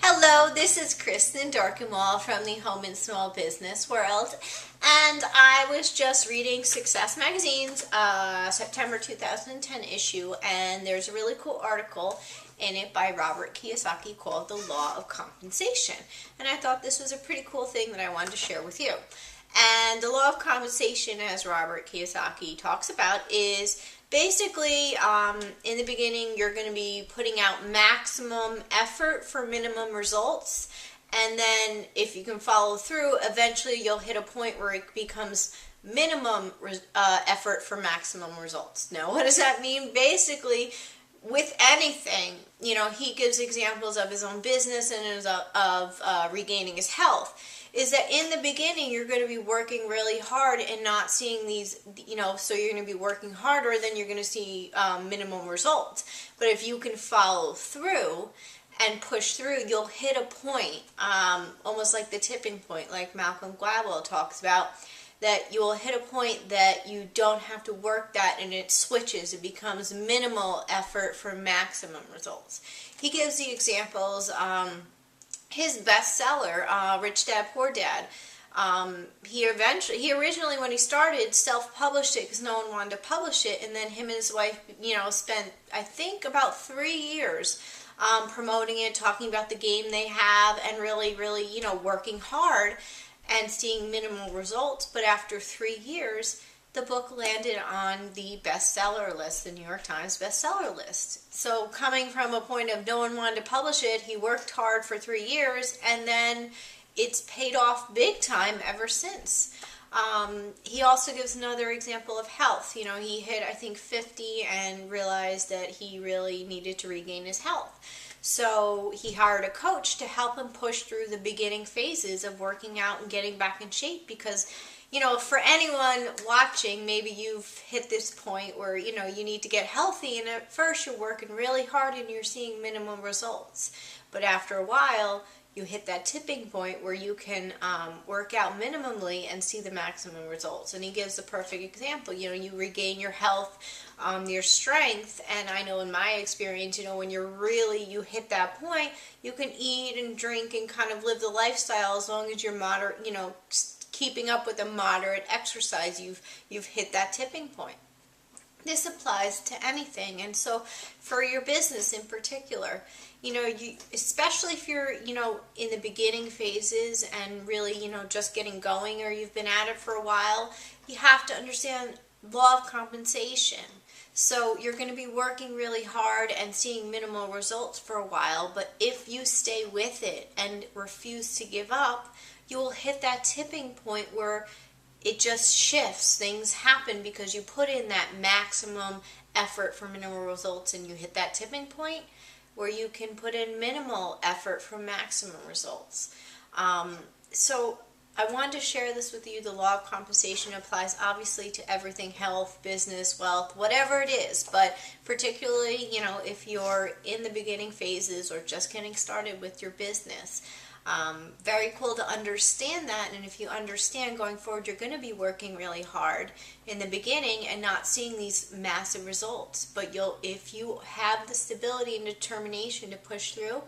Hello, this is Kristen Darkenwald from the Home and Small Business World, and I was just reading Success Magazine's September 2010 issue, and there's a really cool article in it by Robert Kiyosaki called The Law of Compensation, and I thought this was a pretty cool thing that I wanted to share with you. And the law of compensation, as Robert Kiyosaki talks about, is basically in the beginning you're going to be putting out maximum effort for minimum results, and then if you can follow through, eventually you'll hit a point where it becomes minimum effort for maximum results. Now, what does that mean? Basically, with anything, he gives examples of his own business and of regaining his health, is that in the beginning you're going to be working really hard and not seeing these, so you're going to be working harder than you're going to see minimum results. But if you can follow through and push through, you'll hit a point, almost like the tipping point, like Malcolm Gladwell talks about, that you will hit a point that you don't have to work that, and it switches. It becomes minimal effort for maximum results. He gives the examples. His bestseller, Rich Dad Poor Dad, he originally, when he started, self-published it because no one wanted to publish it, and then him and his wife, spent, I think, about 3 years promoting it, talking about the game they have, and really, working hard and seeing minimal results. But after 3 years, the book landed on the bestseller list, the New York Times Bestseller list. So coming from a point of no one wanted to publish it, he worked hard for 3 years, and then it's paid off big time ever since. He also gives another example of health. He hit, I think, 50 and realized that he really needed to regain his health. So he hired a coach to help him push through the beginning phases of working out and getting back in shape, because for anyone watching, maybe you've hit this point where, you need to get healthy, and at first you're working really hard and you're seeing minimum results. But after a while, you hit that tipping point where you can work out minimally and see the maximum results. And he gives a perfect example. You regain your health, your strength, and I know in my experience, when you hit that point, you can eat and drink and kind of live the lifestyle as long as you're moderate, keeping up with a moderate exercise. You've hit that tipping point. This applies to anything, and so for your business in particular, especially if you're in the beginning phases and really just getting going, or you've been at it for a while, you have to understand law of compensation. So you're going to be working really hard and seeing minimal results for a while, but if you stay with it and refuse to give up, you will hit that tipping point where it just shifts. Things happen because you put in that maximum effort for minimal results, and you hit that tipping point where you can put in minimal effort for maximum results. So I wanted to share this with you. The law of compensation applies obviously to everything: health, business, wealth, whatever it is, but particularly, if you're in the beginning phases or just getting started with your business. Very cool to understand that, and if you understand going forward, you're going to be working really hard in the beginning and not seeing these massive results, but if you have the stability and determination to push through,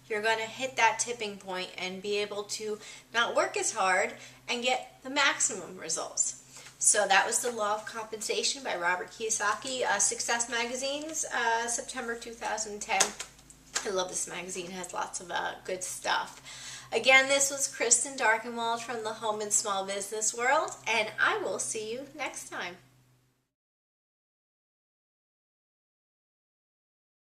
you're going to hit that tipping point and be able to not work as hard and get the maximum results. So that was The Law of Compensation by Robert Kiyosaki, Success Magazine's September 2010. I love this magazine. It has lots of good stuff. Again, this was Kristen Darkenwald from the Home and Small Business World, and I will see you next time.